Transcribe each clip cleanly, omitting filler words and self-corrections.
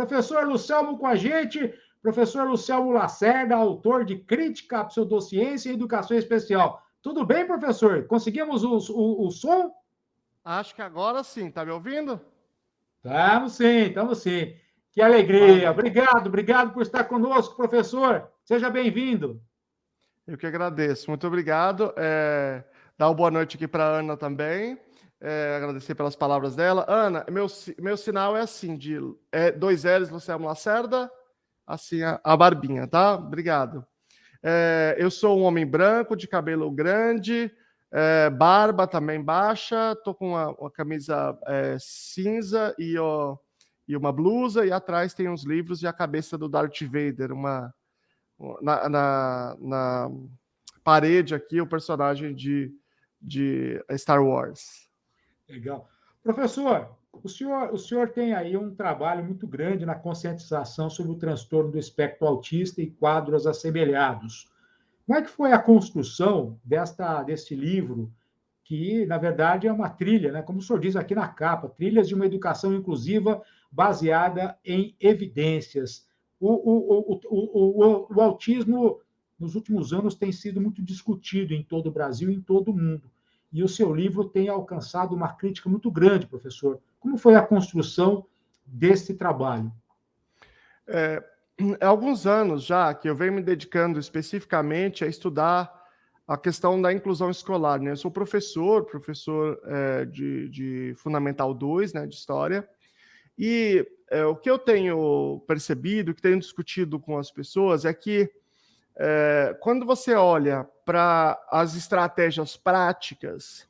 Professor Lucelmo com a gente, professor Lucelmo Lacerda, autor de Crítica à Pseudociência e Educação Especial. Tudo bem, professor? Conseguimos o som? Acho que agora sim. Tá me ouvindo? Estamos sim. Que alegria. Obrigado por estar conosco, professor. Seja bem-vindo. Eu que agradeço. Muito obrigado. Dar uma boa noite aqui para a Ana também. Agradecer pelas palavras dela. Ana, meu sinal é assim, de 2 L's, Luciano Lacerda, assim a barbinha, tá? Obrigado. Eu sou um homem branco, de cabelo grande, barba também baixa, tô com uma camisa cinza e uma blusa, e atrás tem uns livros e a cabeça do Darth Vader, na parede aqui, o personagem de Star Wars. Legal. Professor, o senhor tem aí um trabalho muito grande na conscientização sobre o transtorno do espectro autista e quadros assemelhados. Como é que foi a construção deste livro, que, na verdade, é uma trilha, né? Como o senhor diz aqui na capa, trilhas de uma educação inclusiva baseada em evidências. O autismo, nos últimos anos, tem sido muito discutido em todo o Brasil e em todo o mundo. E o seu livro tem alcançado uma crítica muito grande, professor. Como foi a construção desse trabalho? Há alguns anos já que eu venho me dedicando especificamente a estudar a questão da inclusão escolar, né? Eu sou professor de Fundamental 2, né, de História, e o que eu tenho percebido, que tenho discutido com as pessoas, é que quando você olha para as estratégias práticas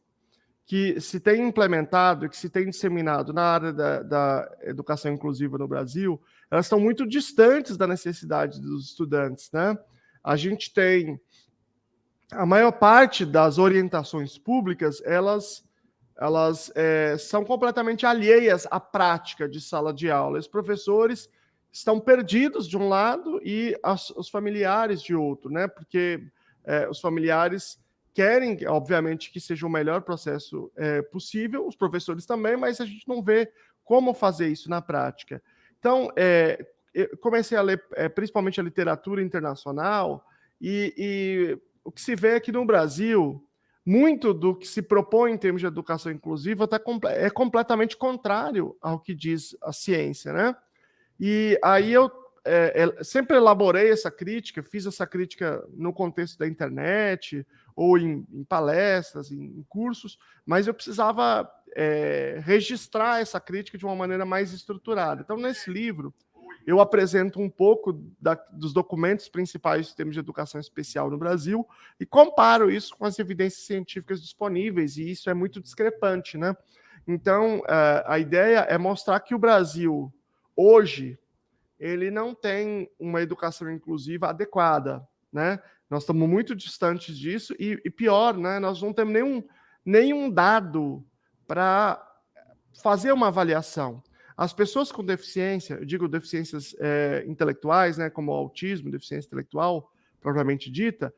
que se tem implementado e que se tem disseminado na área da educação inclusiva no Brasil, elas estão muito distantes da necessidade dos estudantes, né? A gente tem a maior parte das orientações públicas, elas são completamente alheias à prática de sala de aula. Os professores estão perdidos de um lado e os familiares de outro, né? Porque os familiares querem, obviamente, que seja o melhor processo possível, os professores também, mas a gente não vê como fazer isso na prática. Então, eu comecei a ler principalmente a literatura internacional e o que se vê aqui no Brasil, muito do que se propõe em termos de educação inclusiva é completamente contrário ao que diz a ciência, né? E aí eu sempre elaborei essa crítica, fiz essa crítica no contexto da internet, ou em palestras, em cursos, mas eu precisava registrar essa crítica de uma maneira mais estruturada. Então, nesse livro, eu apresento um pouco dos documentos principais de termos de educação especial no Brasil e comparo isso com as evidências científicas disponíveis, e isso é muito discrepante, né? Então, a ideia é mostrar que o Brasil, hoje, ele não tem uma educação inclusiva adequada, né? Nós estamos muito distantes disso e pior, né? Nós não temos nenhum dado para fazer uma avaliação. As pessoas com deficiência, eu digo deficiências intelectuais, né, como o autismo, deficiência intelectual, propriamente dita,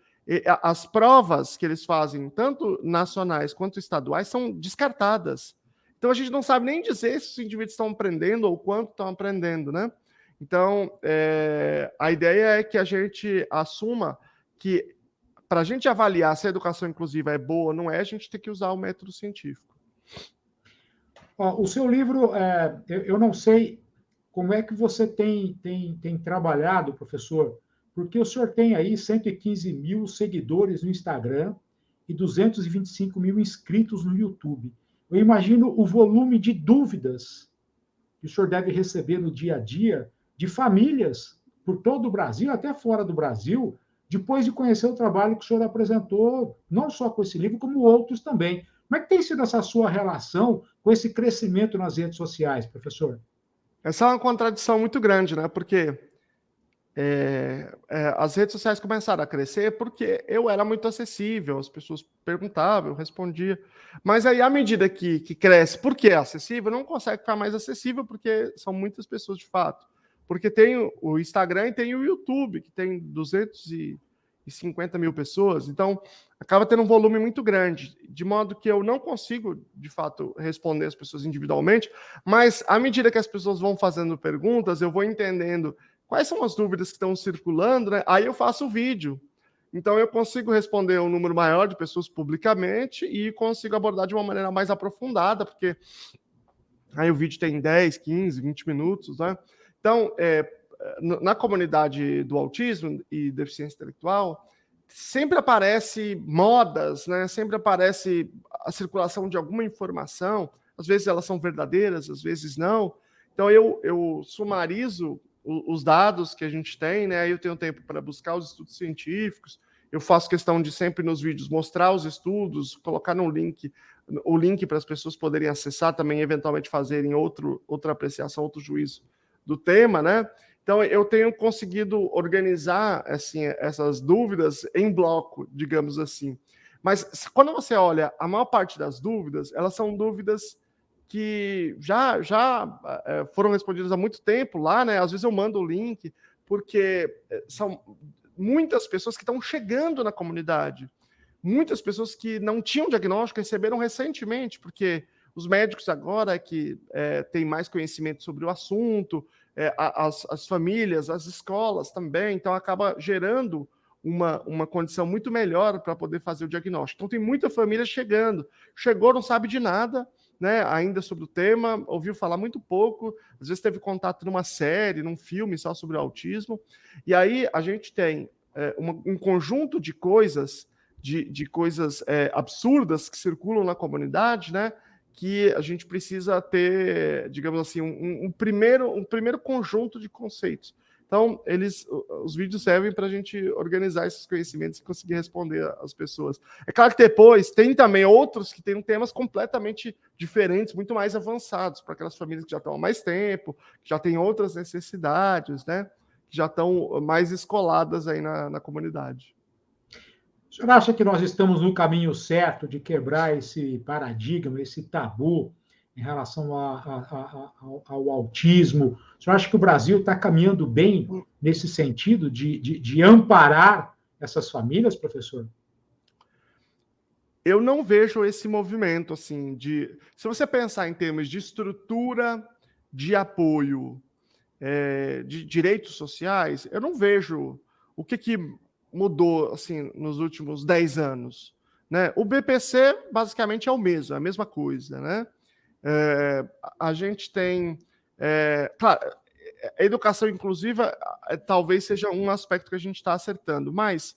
as provas que eles fazem, tanto nacionais quanto estaduais, são descartadas. Então, a gente não sabe nem dizer se os indivíduos estão aprendendo ou quanto estão aprendendo, né? Então, a ideia é que a gente assuma que, para a gente avaliar se a educação inclusiva é boa ou não é, a gente tem que usar o método científico. O seu livro, eu não sei como é que você tem trabalhado, professor, porque o senhor tem aí 115 mil seguidores no Instagram e 225 mil inscritos no YouTube. Eu imagino o volume de dúvidas que o senhor deve receber no dia a dia de famílias por todo o Brasil, até fora do Brasil, depois de conhecer o trabalho que o senhor apresentou, não só com esse livro, como outros também. Como é que tem sido essa sua relação com esse crescimento nas redes sociais, professor? Essa é uma contradição muito grande, né? Porque as redes sociais começaram a crescer porque eu era muito acessível, as pessoas perguntavam, eu respondia. Mas aí, à medida que cresce, porque é acessível, não consegue ficar mais acessível, porque são muitas pessoas de fato. Porque tem o Instagram e tem o YouTube, que tem 200 50 mil pessoas, então acaba tendo um volume muito grande, de modo que eu não consigo, de fato, responder as pessoas individualmente, mas à medida que as pessoas vão fazendo perguntas, eu vou entendendo quais são as dúvidas que estão circulando, né? Aí eu faço o vídeo. Então eu consigo responder um número maior de pessoas publicamente e consigo abordar de uma maneira mais aprofundada, porque aí o vídeo tem 10, 15, 20 minutos, né? Então, na comunidade do autismo e deficiência intelectual, sempre aparece modas, né? Sempre aparece a circulação de alguma informação, às vezes elas são verdadeiras, às vezes não. Então eu sumarizo os dados que a gente tem, né? Aí eu tenho tempo para buscar os estudos científicos, eu faço questão de sempre nos vídeos mostrar os estudos, colocar o link para as pessoas poderem acessar também, eventualmente fazerem outra apreciação, outro juízo do tema, né? Então, eu tenho conseguido organizar assim, essas dúvidas em bloco, digamos assim. Mas quando você olha, a maior parte das dúvidas, elas são dúvidas que já foram respondidas há muito tempo lá, né? Às vezes eu mando o link, porque são muitas pessoas que estão chegando na comunidade. Muitas pessoas que não tinham diagnóstico receberam recentemente, porque os médicos agora que têm mais conhecimento sobre o assunto, as famílias, as escolas também, então acaba gerando uma condição muito melhor para poder fazer o diagnóstico. Então tem muita família chegando, chegou, não sabe de nada, né, ainda sobre o tema, ouviu falar muito pouco, às vezes teve contato numa série, num filme só sobre o autismo, e aí a gente tem um conjunto de coisas, de coisas absurdas que circulam na comunidade, né, que a gente precisa ter, digamos assim, um primeiro conjunto de conceitos. Então, os vídeos servem para a gente organizar esses conhecimentos e conseguir responder às pessoas. É claro que depois tem também outros que têm temas completamente diferentes, muito mais avançados, para aquelas famílias que já estão há mais tempo, que já têm outras necessidades, né? Que já estão mais escoladas aí na comunidade. O senhor acha que nós estamos no caminho certo de quebrar esse paradigma, esse tabu em relação ao autismo? O senhor acha que o Brasil está caminhando bem nesse sentido de amparar essas famílias, professor? Eu não vejo esse movimento, assim, se você pensar em termos de estrutura de apoio, de direitos sociais, eu não vejo o que mudou, assim, nos últimos 10 anos. Né? O BPC, basicamente, é o mesmo, é a mesma coisa, né? A gente tem... claro, a educação inclusiva talvez seja um aspecto que a gente está acertando, mas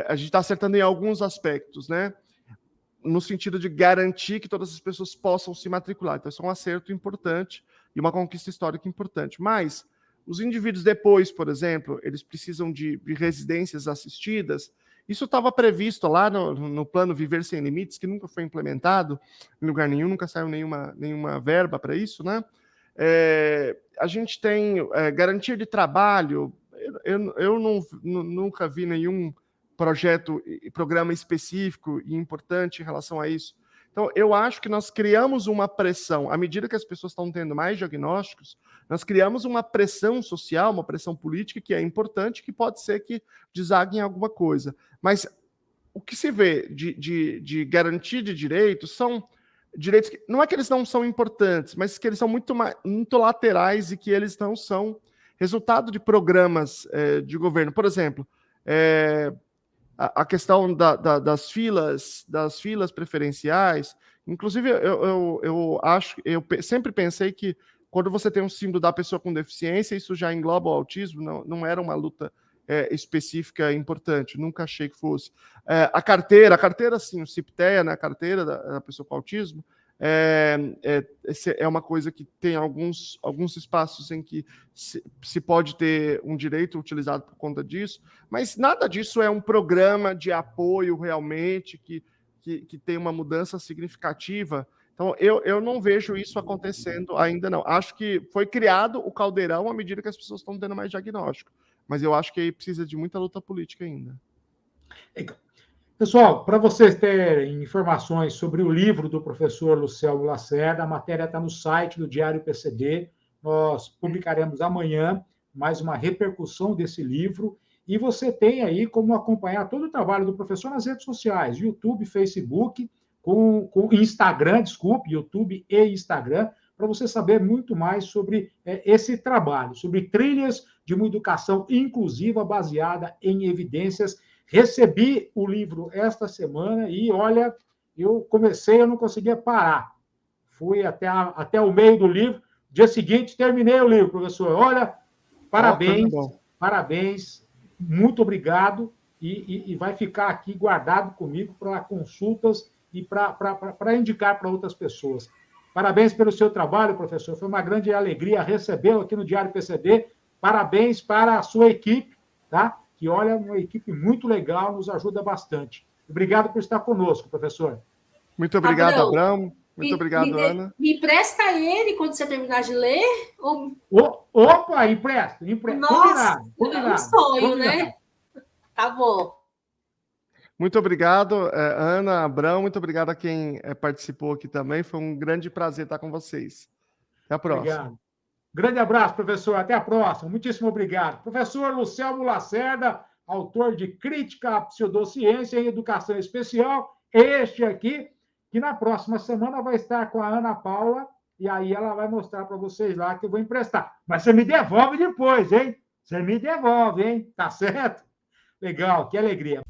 a gente está acertando em alguns aspectos, né? No sentido de garantir que todas as pessoas possam se matricular. Então, isso é um acerto importante e uma conquista histórica importante. Mas os indivíduos depois, por exemplo, eles precisam de residências assistidas. Isso estava previsto lá no plano Viver Sem Limites, que nunca foi implementado em lugar nenhum, nunca saiu nenhuma verba para isso, né? A gente tem garantia de trabalho. Eu nunca vi nenhum projeto e programa específico e importante em relação a isso. Então, eu acho que nós criamos uma pressão, à medida que as pessoas estão tendo mais diagnósticos, nós criamos uma pressão social, uma pressão política que é importante, que pode ser que desague em alguma coisa. Mas o que se vê de garantia de direitos são direitos que não é que eles não são importantes, mas que eles são muito laterais e que eles não são resultado de programas de governo. Por exemplo, a questão das filas preferenciais. Inclusive, eu sempre pensei que quando você tem um símbolo da pessoa com deficiência, isso já engloba o autismo, não era uma luta específica importante, nunca achei que fosse. A carteira, sim, o CIPTEA, né, a carteira da pessoa com autismo, é uma coisa que tem alguns espaços em que se pode ter um direito utilizado por conta disso, mas nada disso é um programa de apoio realmente que tem uma mudança significativa. Então, eu não vejo isso acontecendo ainda não. Acho que foi criado o caldeirão à medida que as pessoas estão tendo mais diagnóstico, mas eu acho que aí precisa de muita luta política ainda. Pessoal, para vocês terem informações sobre o livro do professor Luciano Lacerda, a matéria está no site do Diário PCD. Nós publicaremos amanhã mais uma repercussão desse livro E você tem aí como acompanhar todo o trabalho do professor nas redes sociais, YouTube, Facebook, com Instagram, desculpe, YouTube e Instagram, para você saber muito mais sobre esse trabalho, sobre trilhas de uma educação inclusiva baseada em evidências. Recebi o livro esta semana e, olha, eu comecei, eu não conseguia parar. Fui até o meio do livro, dia seguinte terminei o livro, professor. Olha, parabéns, parabéns, muito obrigado, e vai ficar aqui guardado comigo para consultas e para indicar para outras pessoas. Parabéns pelo seu trabalho, professor. Foi uma grande alegria recebê-lo aqui no Diário PCD. Parabéns para a sua equipe, tá? Que, olha, uma equipe muito legal, nos ajuda bastante. Obrigado por estar conosco, professor. Muito obrigado, Abrão. Muito obrigado, Ana. Me empresta ele quando você terminar de ler? Ou... Opa, empresta. Nossa, combinado. É um sonho, combinado. Né? Tá bom. Muito obrigado, Ana, Abrão. Muito obrigado a quem participou aqui também. Foi um grande prazer estar com vocês. Até a próxima. Obrigado. Grande abraço, professor. Até a próxima. Muitíssimo obrigado. Professor Lucelmo Lacerda, autor de Crítica à Pseudociência em Educação Especial. Este aqui, que na próxima semana vai estar com a Ana Paula, e aí ela vai mostrar para vocês lá que eu vou emprestar. Mas você me devolve depois, hein? Você me devolve, hein? Tá certo? Legal, que alegria.